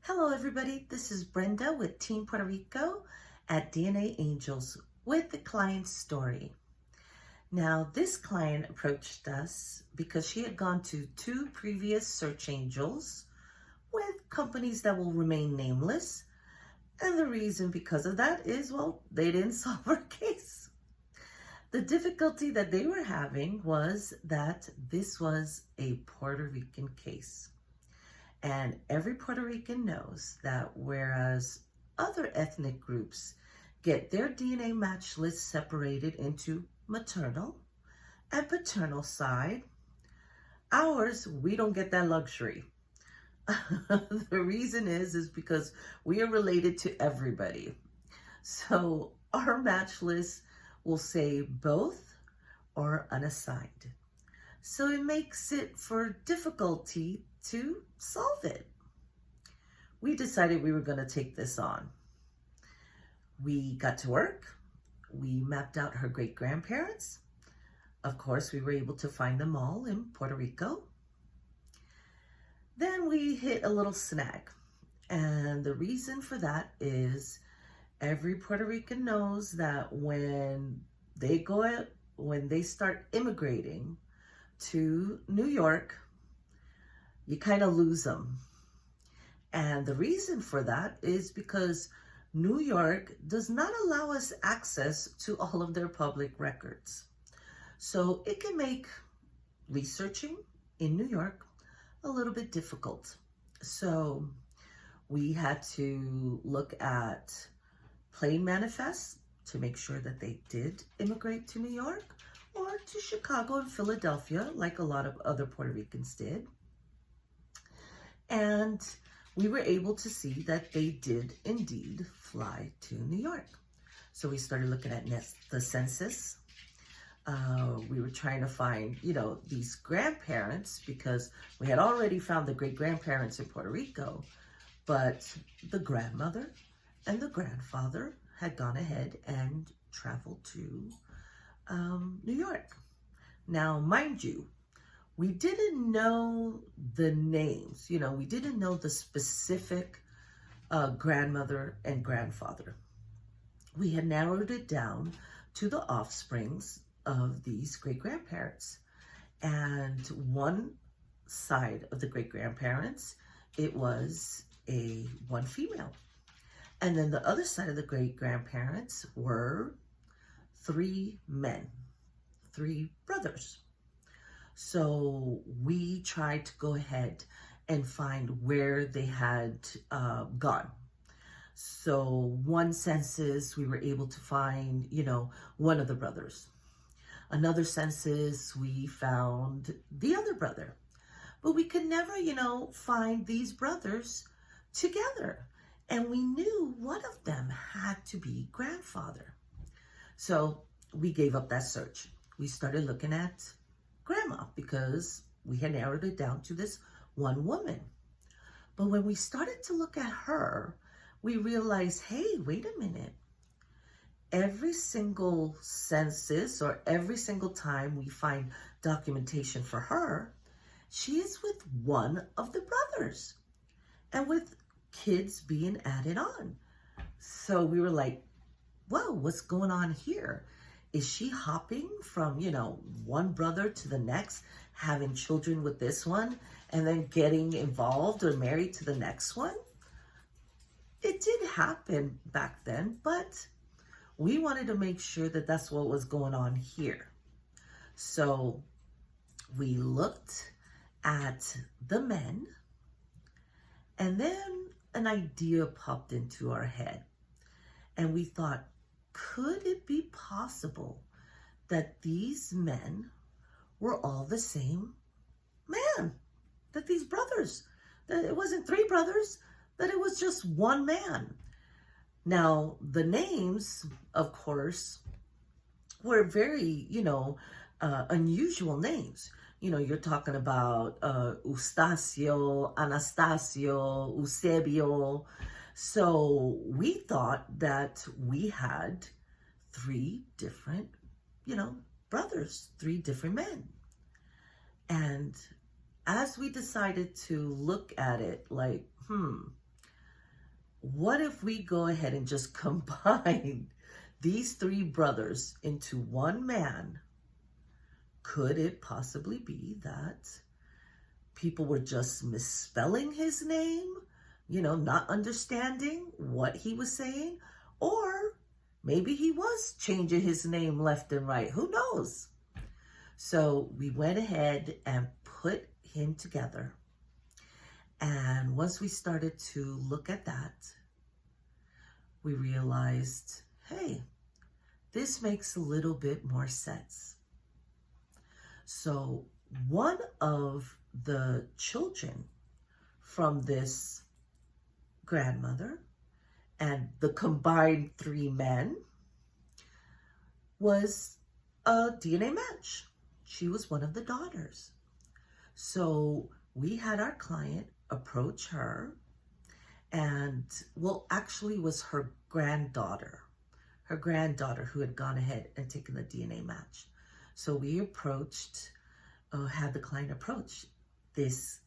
Hello everybody, this is Brenda with Team Puerto Rico at DNAngels with the client's story. Now this client approached us because she had gone to 2 previous search angels with companies that will remain nameless, and the reason because of that is, well, they didn't solve her case. The difficulty that they were having was that this was a Puerto Rican case. And every Puerto Rican knows that whereas other ethnic groups get their DNA match lists separated into maternal and paternal side, ours, we don't get that luxury. The reason is because we are related to everybody. So our match list will say both or unassigned. So it makes it for difficulty to solve it. We decided we were going to take this on. We got to work. We mapped out her great-grandparents. Of course, we were able to find them all in Puerto Rico. Then we hit a little snag. And the reason for that is every Puerto Rican knows that when they start immigrating to New York, you kind of lose them. And the reason for that is because New York does not allow us access to all of their public records. So it can make researching in New York a little bit difficult. So we had to look at plain manifests to make sure that they did immigrate to New York or to Chicago and Philadelphia, like a lot of other Puerto Ricans did. And we were able to see that they did indeed fly to New York. So we started looking at the census. We were trying to find, these grandparents because we had already found the great-grandparents in Puerto Rico, but the grandmother and the grandfather had gone ahead and traveled to New York. Now, mind you, we didn't know the names, we didn't know the specific grandmother and grandfather. We had narrowed it down to the offsprings of these great-grandparents. And one side of the great-grandparents, it was one female. And then the other side of the great-grandparents were 3 men, 3 brothers. So we tried to go ahead and find where they had gone. So one census, we were able to find, one of the brothers. Another census, we found the other brother. But we could never, find these brothers together. And we knew one of them had to be grandfather. So we gave up that search. We started looking at grandma because we had narrowed it down to this one woman. But when we started to look at her, we realized, hey, wait a minute. Every single census or every single time we find documentation for her, she is with one of the brothers and with kids being added on. So we were like, whoa, what's going on here? Is she hopping from, one brother to the next, having children with this one, and then getting involved or married to the next one? It did happen back then, but we wanted to make sure that that's what was going on here. So we looked at the men, and then an idea popped into our head. And we thought, could it be possible that these men were all the same man? That these brothers, that it wasn't 3 brothers, that it was just one man. Now, the names, of course, were very, unusual names. You're talking about Eustacio, Anastasio, Eusebio. So we thought that we had 3 different, brothers, 3 different men. And as we decided to look at it like, what if we go ahead and just combine these three brothers into one man? Could it possibly be that people were just misspelling his name, not understanding what he was saying? Or maybe he was changing his name left and right. Who knows? So we went ahead and put him together. And once we started to look at that, we realized, hey, this makes a little bit more sense. So one of the children from this grandmother and the combined three men was a DNA match. She was one of the daughters. So we had our client approach her, and actually was her granddaughter who had gone ahead and taken the DNA match. So we had the client approach this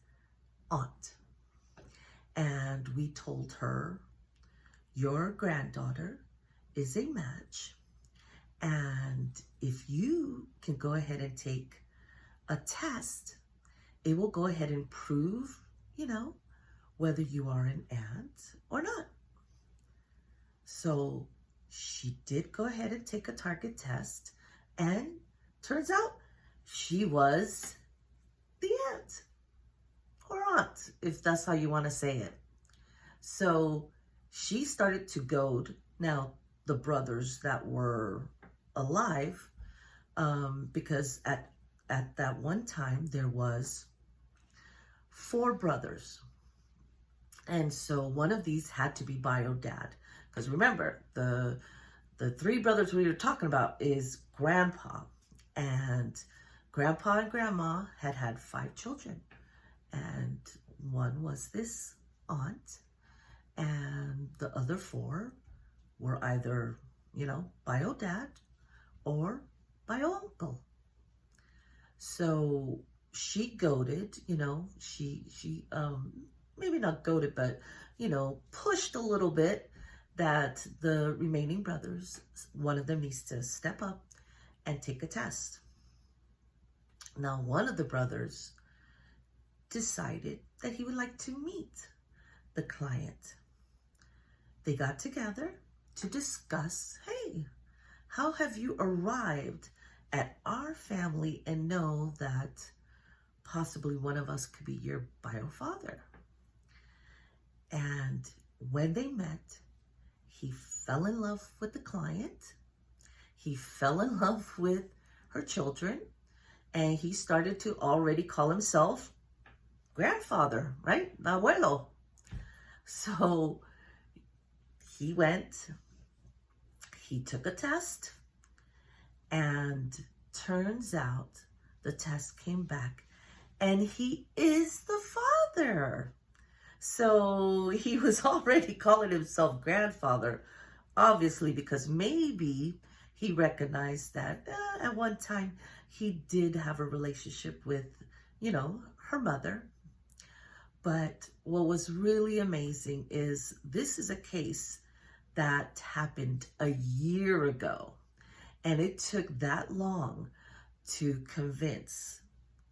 aunt, and we told her, your granddaughter is a match, and if you can go ahead and take a test, it will go ahead and prove, whether you are an aunt or not. So she did go ahead and take a target test, and turns out she was the aunt, or aunt, if that's how you want to say it. So she started to goad now the brothers that were alive, because at that one time there was 4 brothers. And so one of these had to be bio dad. Because remember, the 3 brothers we were talking about is grandpa. And grandpa and grandma had 5 children. And one was this aunt. And the other 4 were either, bio dad or bio uncle. So she goaded, she maybe not goaded, but, pushed a little bit that the remaining brothers, one of them needs to step up and take a test. Now, one of the brothers decided that he would like to meet the client. They got together to discuss, hey, how have you arrived at our family and know that possibly one of us could be your bio father? And when they met, he fell in love with the client. He fell in love with her children, and he started to already call himself grandfather, right? Abuelo. So he took a test, and turns out the test came back and he is the father. So he was already calling himself grandfather, obviously, because maybe he recognized that at one time he did have a relationship with, her mother. But what was really amazing is this is a case that happened a year ago. And it took that long to convince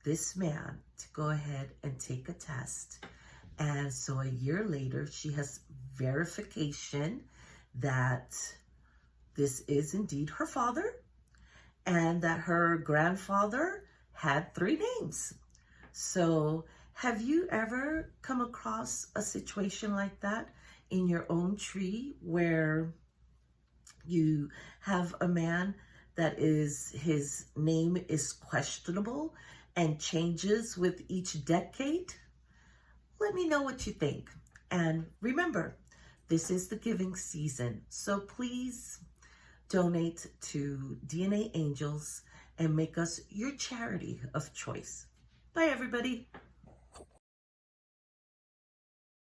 this man to go ahead and take a test. And so a year later, she has verification that this is indeed her father and that her grandfather had 3 names. So have you ever come across a situation like that in your own tree where you have a man that his name is questionable and changes with each decade? Let me know what you think. And remember, this is the giving season. So please donate to DNA Angels and make us your charity of choice. Bye, everybody.